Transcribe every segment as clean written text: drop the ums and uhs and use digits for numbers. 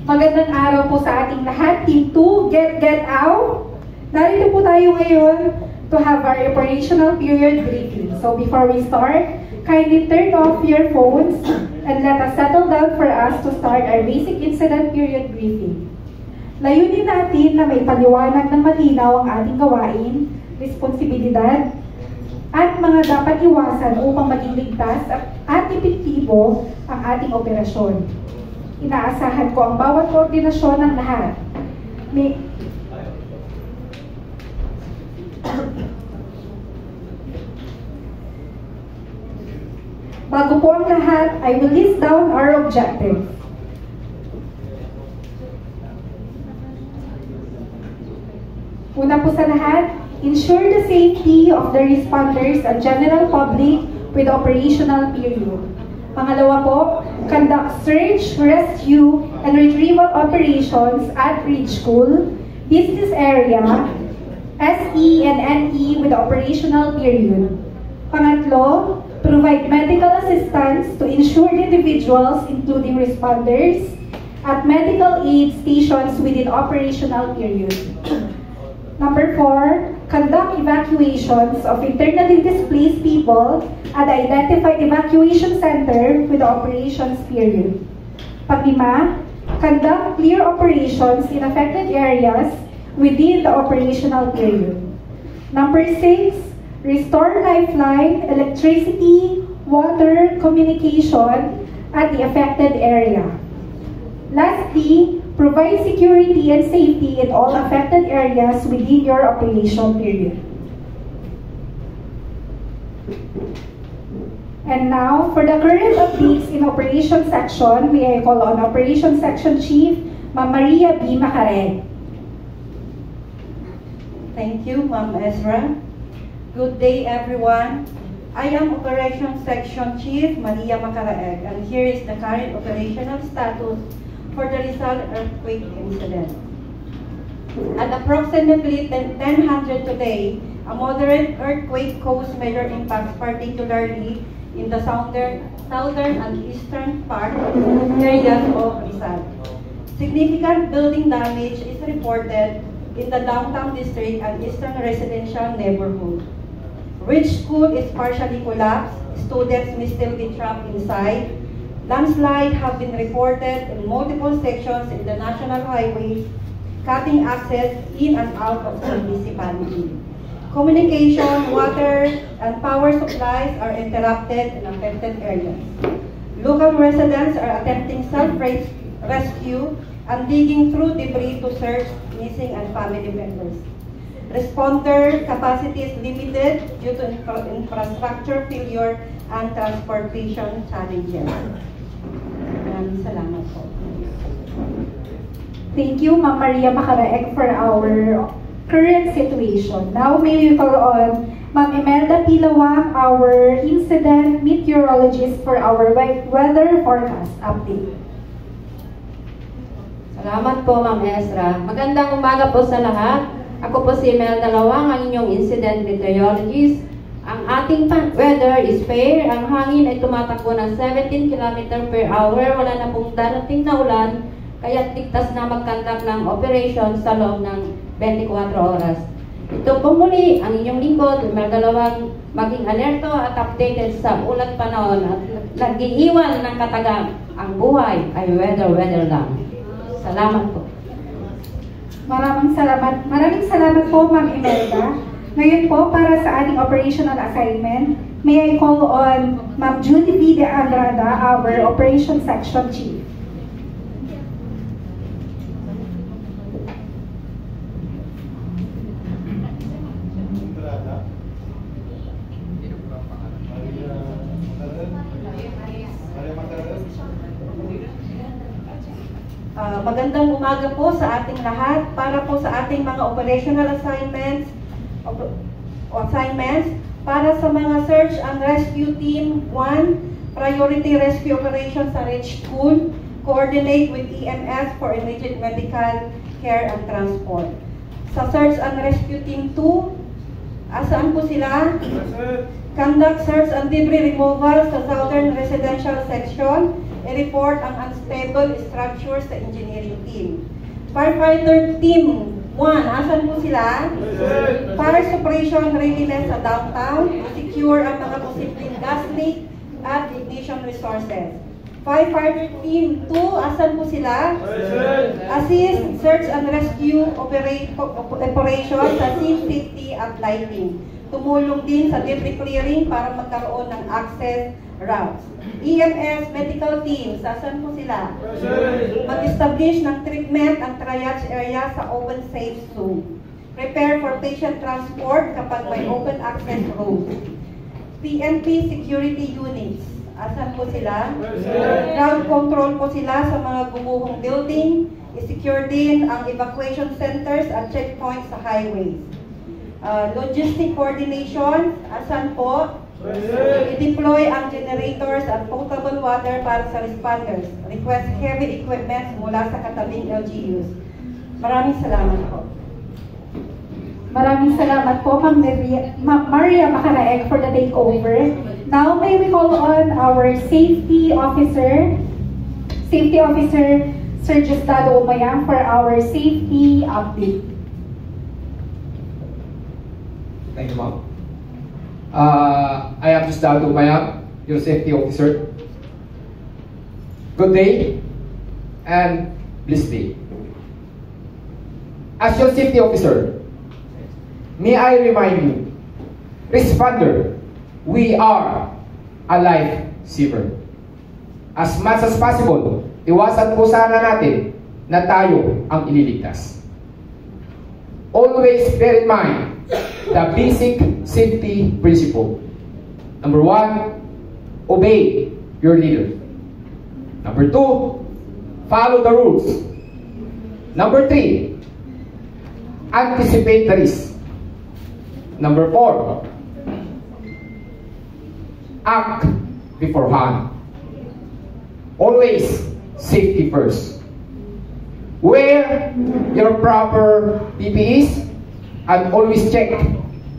Magandang araw po sa ating lahat. Team 2, get out! Narito po tayo ngayon to have our operational period briefing. So before we start, kindly turn off your phones and let us settle down for us to start our basic incident period briefing. Layunin natin na may paliwanag ng malinaw ang ating gawain, responsibilidad, at mga dapat iwasan upang maging ligtas at epektibo ang ating operasyon. Inaasahan ko ang bawat koordinasyon ng lahat. Bago po ang lahat, I will list down our objectives. Una po sa lahat, ensure the safety of the responders and general public with operational period. Pangalawa po, conduct search, rescue, and retrieval operations at Ridge School, business area, SE and NE with operational period. Pangatlo, provide medical assistance to insured individuals, including responders, at medical aid stations within operational period. Number 4, conduct evacuations of internally displaced people at the identified evacuation center with the operations period. Pag-5, conduct clear operations in affected areas within the operational period. Number 6, restore lifeline, electricity, water, communication at the affected area. Lastly, provide security and safety in all affected areas within your operation period. And now, for the current updates in Operations Section, may I call on Operations Section Chief, Ma'am Maria B. Macareg. Thank you, Ma'am Ezra. Good day, everyone. I am Operations Section Chief, Maria Macareg, and here is the current operational status for the Rizal earthquake incident. At approximately 10:00 today, a moderate earthquake caused major impacts, particularly in the southern and eastern part areas of Rizal. Significant building damage is reported in the downtown district and eastern residential neighborhood. Ridge School is partially collapsed. Students may still be trapped inside. Landslides have been reported in multiple sections in the national highways, cutting access in and out of the municipality. Communication, water, and power supplies are interrupted in affected areas. Local residents are attempting self-rescue and digging through debris to search missing and family members. Responder capacity is limited due to infrastructure failure and transportation challenges. Salamat po. Thank you, Ma'am Maria Macareg, for our current situation. Now, may we call on Ma'am Imelda Pilawak, our incident meteorologist, for our weather forecast update. Salamat po, Ma'am Ezra. Magandang umaga po sa lahat. Ako po si Imelda Lawang, ang inyong incident meteorologist. Ang ating weather is fair. Ang hangin ay tumatakbo ng 17 km per hour. Wala na pong darating na ulan, kaya ligtas na mag-conduct ng operation sa loob ng 24 oras. Ito po muli ang inyong lingkod, Imelda Lawang, maging alerto at updated sa ulat panahon at nag-iiwan ng katagang. Ang buhay ay weather lang. Salamat po. Maraming salamat po, Ma'am Imelda. Ngayon po, para sa ating operational assignment, may I call on Ma'am Judy B. De Andrada, our Operations Section Chief. Magandang umaga po sa ating lahat. Para po sa ating mga operational assignments, para sa mga search and rescue team 1, priority rescue operations sa Ridge School, coordinate with EMS for immediate medical care and transport. Sa search and rescue team 2, asaan po sila? Conduct search and debris removal sa southern residential section i-report ang unstable structure sa engineering team. Firefighter Team 1, asan po sila? Fire suppression readiness sa downtown, secure ang mga posibleng gas leak at ignition resources. Firefighter Team 2, asan po sila? Assist search and rescue operation sa scene safety at lighting. Tumulong din sa debris clearing para magkaroon ng access routes. EMS medical team, asan po sila? Mag-establish ng treatment ang triage area sa open safe zone. Prepare for patient transport kapag may open access road. PNP security units, asan po sila? Ground control po sila sa mga gumuhong building. I-secure din ang evacuation centers at checkpoints sa highways. Logistic coordination, asan po? I-deploy ang generators at potable water para sa responders. Request heavy equipment mula sa katabing LGUs. Maraming salamat po. Maraming salamat po, Ma'am Maria Macaraeg, for the takeover. Now, may we call on our Safety Officer, Sir Justado Umayang, for our safety update. Thank you, ma'am. I am Justado Umayang, your safety officer. Good day and blessed day. As your safety officer, may I remind you, responder, we are a life saver. As much as possible, iwasan po sana natin na tayo ang ililigtas. Always bear in mind the basic safety principle. Number 1, obey your leader. Number 2, follow the rules. Number 3, anticipate the risk. Number 4, act beforehand. Always safety first. Wear your proper PPEs and always check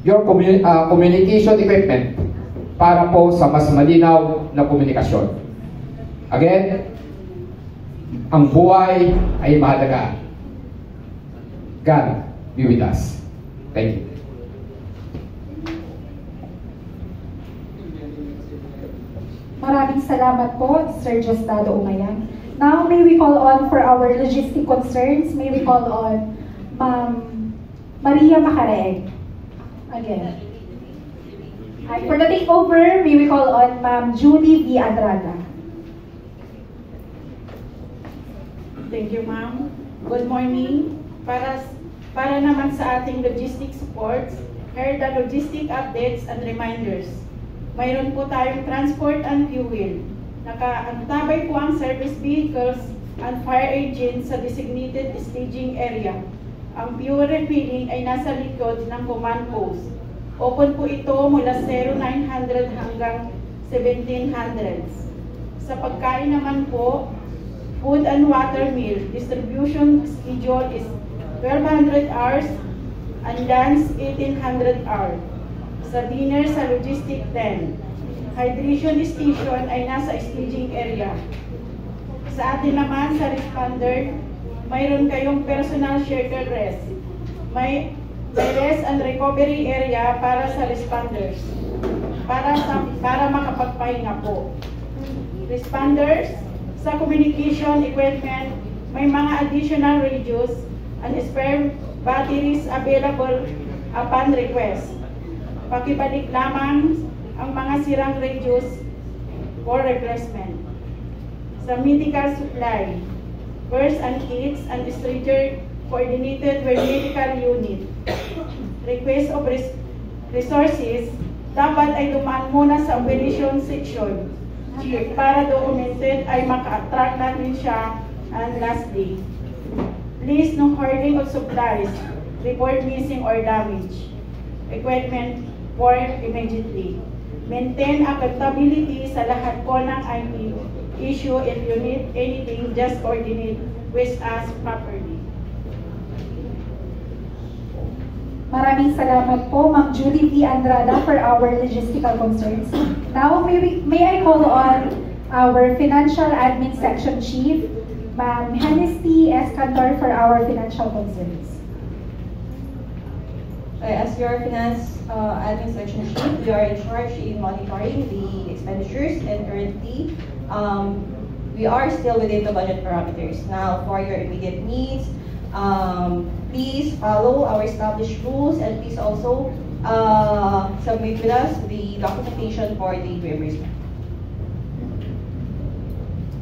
your communication equipment para po sa mas malinaw na komunikasyon. Again, ang buhay ay mahalaga. God be with us. Thank you. Maraming salamat po, Sir Justado Umayang. Now, may we call on for our logistic concerns, may we call on Ma'am Maria Macaraeg. Again. And for the takeover, may we call on Ma'am Julie V. Andrada. Thank you, ma'am. Good morning. Para naman sa ating logistic supports, here the logistic updates and reminders. Mayroon po tayong transport and fuel. Nakaantabay po ang service vehicles and fire engines sa designated staging area. Ang fuel refilling ay nasa likod ng command post. Open po ito mula 0900 hanggang 1700. Sa pagkain naman po, food and water meal distribution schedule is 1200 hours and lunch 1800 hours. Sa dinner sa logistic 10. Hydration station ay nasa staging area. Sa atin naman sa responder, mayroon kayong personal shelter rest. May rest and recovery area para sa responders. Para makapagpahinga po. Responders, sa communication equipment, may mga additional radios and spare batteries available upon request. Pakibalik lamang ang mga sirang radios for replacement. Sa medical supply, first and kits and stretcher coordinated with medical unit. Request of resources dapat ay dumaan muna sa operation section para documented ay maka-attract natin siya. And lastly, please no hoarding of supplies, report missing or damage. Equipment for immediately. Maintain accountability sa lahat po ng IT issue. If you need anything, just coordinate with us properly. Maraming salamat po, Ma'am Julie V. Andrada, for our logistical concerns. Now, may I call on our Financial Admin Section Chief, Ma'am Henesty Escantor, for our financial concerns. As your Finance Admin Section Chief, we are in charge in monitoring the expenditures, and currently we are still within the budget parameters. Now, for your immediate needs, please follow our established rules, and please also submit with us the documentation for the reimbursement.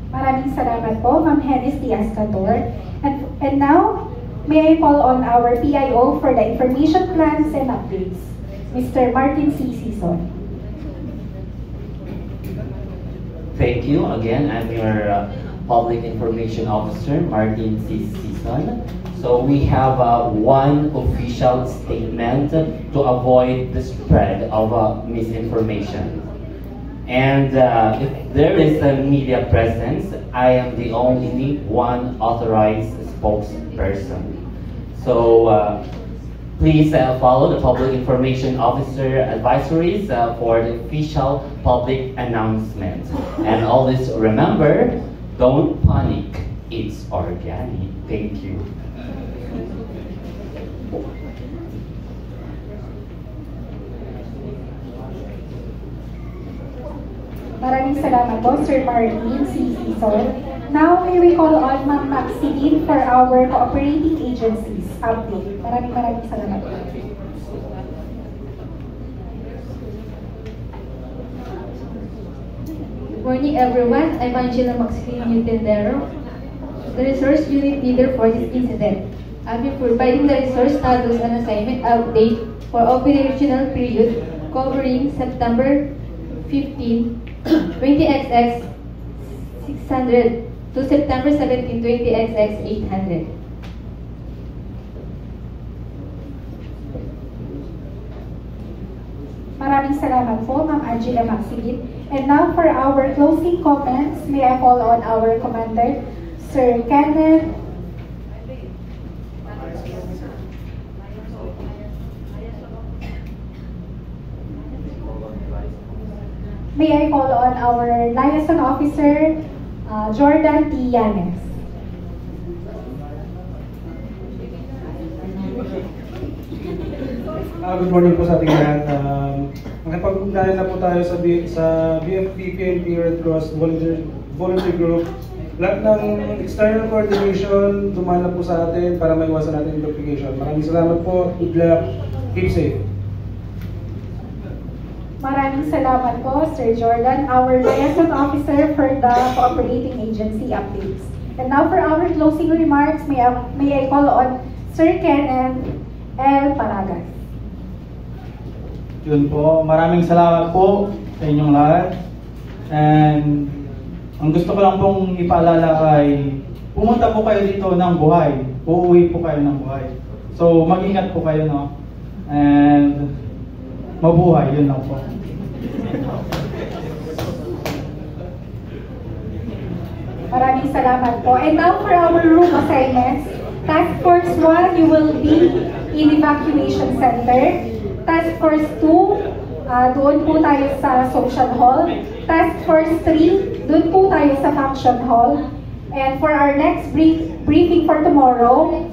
Maraming salamat po, Ma'am Henesty Escantor. And now, may I call on our PIO for the information plans and updates, Mr. Martin C. Sison. Thank you. Again, I'm your Public Information Officer, Martin C. Sison. So we have one official statement to avoid the spread of misinformation. And if there is a media presence, I am the only one authorized spokesperson. So please follow the Public Information Officer advisories for the official public announcement. And always remember, don't panic, it's organic. Thank you. Maraming salamat po, Sir Martin C. Sison. Now, may we call on Ma'am Maxine for our cooperating agencies update. Maraming salamat po. Good morning, everyone. I'm Angela Maxine Utendero, the Resource Unit Leader for this incident. I'll be providing the resource status and assignment update for operational period covering September 15, 20XX 600 to September 17, 20XX 800. Maraming salamat po, Ma'am Angela Maxine. And now for our closing comments, may I call on our Commander, Sir Kenneth. May I call on our liaison officer, Jordan T. Yanes. Good morning po sa ating lahat. Nakipag-ugnayan na po tayo sa BFP, PNP, Red Cross, Volunteer Group. Lahat ng external coordination, dumaan na po sa atin para maiwasan natin yung duplication. Maraming salamat po. Good luck. Keep safe. Maraming salamat po, Sir Jordan, our liaison officer for the cooperating agency updates. And now for our closing remarks, may I call on Sir Kenneth L. Paragas. Yun po, maraming salamat po sa inyong lahat. And ang gusto ko lang pong ipaalala ay pumunta po kayo dito ng buhay. Uuwi po kayo ng buhay. So mag-ingat po kayo, no? And mabuhay, yun lang po. Maraming salamat po. And now for our room assignments. Task Force 1, you will be in evacuation center. Task Force 2, doon po tayo sa social hall. Task Force 3, doon po tayo sa function hall. And for our next briefing for tomorrow,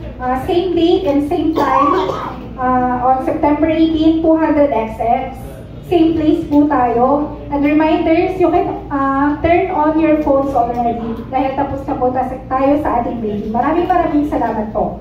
same date and same time, on September 18, 200XX. Same place po tayo. And reminders, you can turn on your phones already dahil tapos na po tayo sa ating briefing. Maraming salamat po.